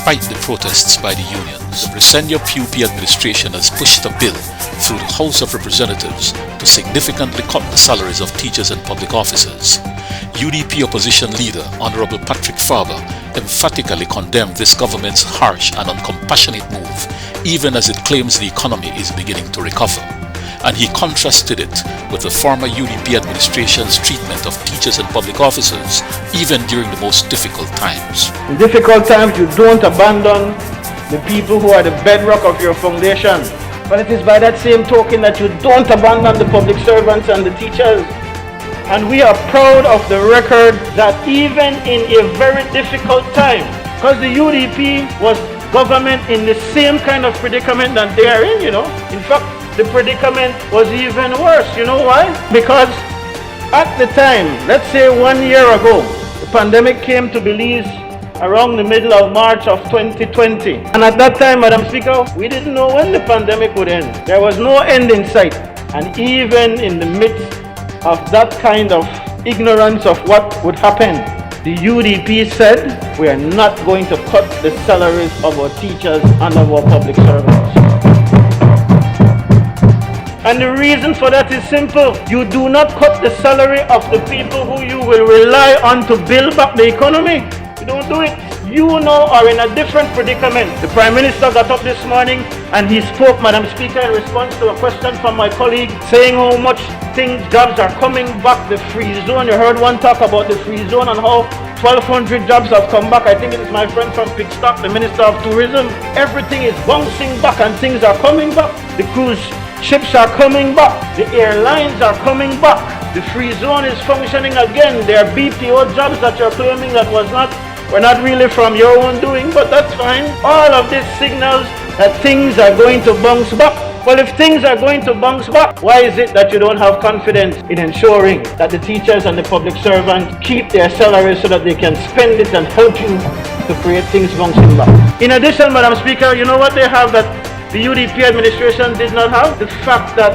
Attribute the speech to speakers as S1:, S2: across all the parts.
S1: Despite the protests by the unions, the Briseno PUP administration has pushed a bill through the House of Representatives to significantly cut the salaries of teachers and public officers. UDP opposition leader Honorable Patrick Farber emphatically condemned this government's harsh and uncompassionate move, even as it claims the economy is beginning to recover. And he contrasted it with the former UDP administration's treatment of teachers and public officers, even during the most difficult times.
S2: In difficult times, you don't abandon the people who are the bedrock of your foundation. But it is by that same token that you don't abandon the public servants and the teachers. And we are proud of the record that even in a very difficult time, because the UDP was government in the same kind of predicament that they are in, In fact, the predicament was even worse. You know why? Because at the time, let's say 1 year ago, the pandemic came to Belize around the middle of March of 2020. And at that time, Madam Speaker, we didn't know when the pandemic would end. There was no end in sight. And even in the midst of that kind of ignorance of what would happen, the UDP said, we are not going to cut the salaries of our teachers and of our public servants. And the reason for that is simple. You do not cut the salary of the people who you will rely on to build back the economy. You don't do it. You now are in a different predicament. The Prime Minister got up this morning and he spoke, Madam Speaker, in response to a question from my colleague saying how much jobs are coming back, the free zone. You heard one talk about the free zone and how 1,200 jobs have come back. I think it is my friend from Pickstock, the Minister of Tourism. Everything is bouncing back and things are coming back. The cruise ships are coming back. The airlines are coming back. The free zone is functioning again. There are BPO jobs that you're claiming that were not really from your own doing, but that's fine. All of this signals that things are going to bounce back. Well, if things are going to bounce back, why is it that you don't have confidence in ensuring that the teachers and the public servants keep their salaries so that they can spend it and help you to create things bouncing back? In addition, Madam Speaker, you know what they have that the UDP administration did not have? The fact that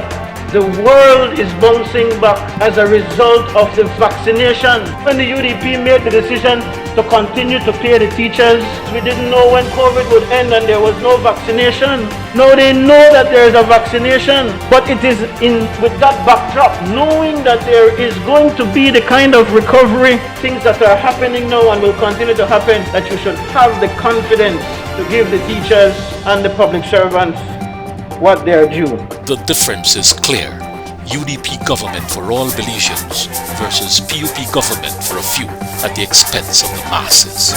S2: the world is bouncing back as a result of the vaccination. When the UDP made the decision to continue to pay the teachers, we didn't know when COVID would end and there was no vaccination. Now they know that there is a vaccination, but it is with that backdrop, knowing that there is going to be the kind of recovery, things that are happening now and will continue to happen, that you should have the confidence to give the teachers and the public servants what they are due.
S1: The difference is clear. UDP government for all Belizeans versus PUP government for a few at the expense of the masses.